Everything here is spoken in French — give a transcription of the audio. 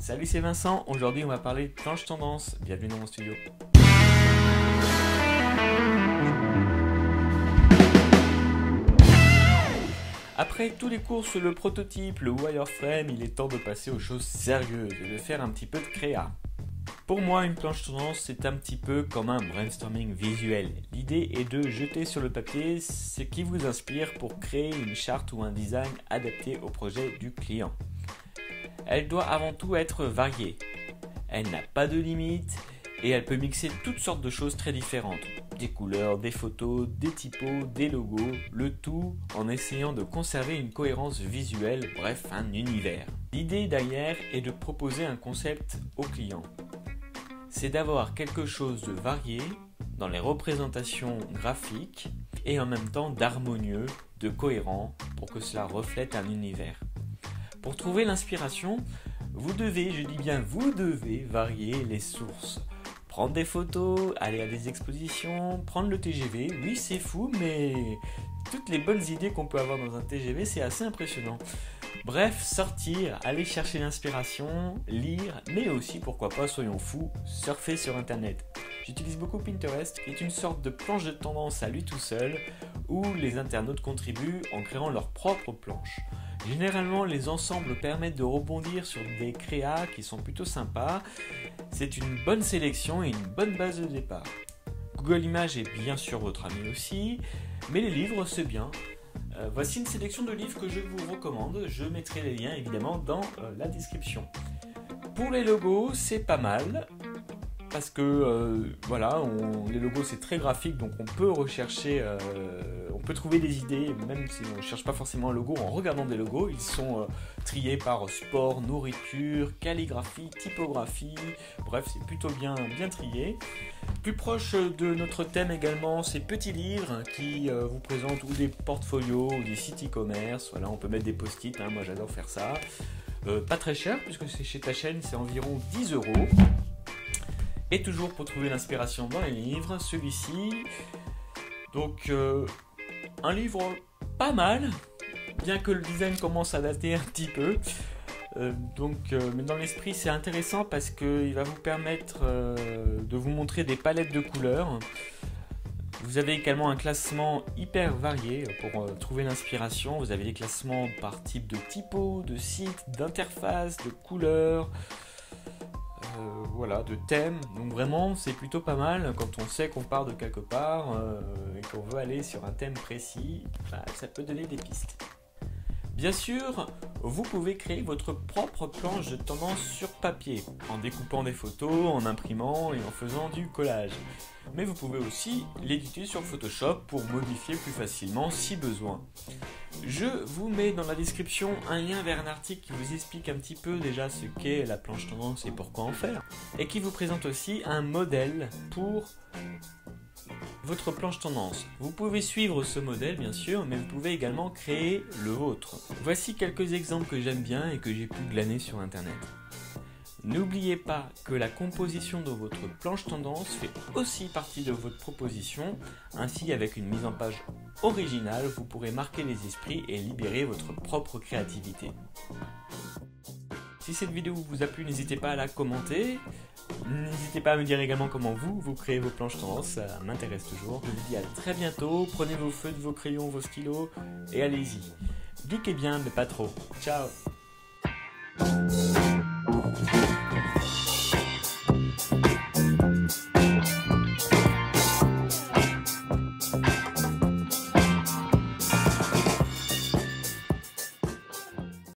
Salut, c'est Vincent. Aujourd'hui, on va parler de planche tendance. Bienvenue dans mon studio. Après tous les cours sur le prototype, le wireframe, il est temps de passer aux choses sérieuses et de faire un petit peu de créa. Pour moi, une planche tendance, c'est un petit peu comme un brainstorming visuel. L'idée est de jeter sur le papier ce qui vous inspire pour créer une charte ou un design adapté au projet du client. Elle doit avant tout être variée. Elle n'a pas de limite et elle peut mixer toutes sortes de choses très différentes. Des couleurs, des photos, des typos, des logos, le tout en essayant de conserver une cohérence visuelle, bref, un univers. L'idée derrière est de proposer un concept au client. C'est d'avoir quelque chose de varié dans les représentations graphiques et en même temps d'harmonieux, de cohérent pour que cela reflète un univers. Pour trouver l'inspiration, vous devez, je dis bien vous devez, varier les sources. Prendre des photos, aller à des expositions, prendre le TGV, oui c'est fou mais toutes les bonnes idées qu'on peut avoir dans un TGV c'est assez impressionnant. Bref, sortir, aller chercher l'inspiration, lire, mais aussi, pourquoi pas, soyons fous, surfer sur internet. J'utilise beaucoup Pinterest, qui est une sorte de planche de tendance à lui tout seul, où les internautes contribuent en créant leur propre planche. Généralement, les ensembles permettent de rebondir sur des créas qui sont plutôt sympas. C'est une bonne sélection et une bonne base de départ. Google Images est bien sûr votre ami aussi, mais les livres c'est bien. Voici une sélection de livres que je vous recommande, je mettrai les liens évidemment dans la description. Pour les logos, c'est pas mal, parce que les logos c'est très graphique, donc on peut rechercher, on peut trouver des idées, même si on ne cherche pas forcément un logo en regardant des logos, ils sont triés par sport, nourriture, calligraphie, typographie, bref c'est plutôt bien trié. Plus proche de notre thème également, ces petits livres qui vous présentent ou des portfolios ou des sites e-commerce. Voilà, on peut mettre des post-it, moi j'adore faire ça. Pas très cher puisque c'est chez ta chaîne, c'est environ 10 €. Et toujours pour trouver l'inspiration dans les livres, celui-ci. Donc un livre pas mal, bien que le design commence à dater un petit peu. Mais dans l'esprit c'est intéressant parce qu'il va vous permettre de vous montrer des palettes de couleurs. Vous avez également un classement hyper varié pour trouver l'inspiration. Vous avez des classements par type de typo, de site, d'interface, de couleurs, de thèmes. Donc vraiment c'est plutôt pas mal quand on sait qu'on part de quelque part et qu'on veut aller sur un thème précis, ça peut donner des pistes. Bien sûr, vous pouvez créer votre propre planche de tendance sur papier, en découpant des photos, en imprimant et en faisant du collage. Mais vous pouvez aussi l'éditer sur Photoshop pour modifier plus facilement si besoin. Je vous mets dans la description un lien vers un article qui vous explique un petit peu déjà ce qu'est la planche tendance et pourquoi en faire, et qui vous présente aussi un modèle pour votre planche tendance. Vous pouvez suivre ce modèle bien sûr, mais vous pouvez également créer le vôtre. Voici quelques exemples que j'aime bien et que j'ai pu glaner sur internet. N'oubliez pas que la composition de votre planche tendance fait aussi partie de votre proposition. Ainsi, avec une mise en page originale, vous pourrez marquer les esprits et libérer votre propre créativité. Si cette vidéo vous a plu, n'hésitez pas à la commenter. N'hésitez pas à me dire également comment vous créez vos planches tendance, ça m'intéresse toujours. Je vous dis à très bientôt, prenez vos feutres, vos crayons, vos stylos et allez-y. Cliquez bien mais pas trop. Ciao.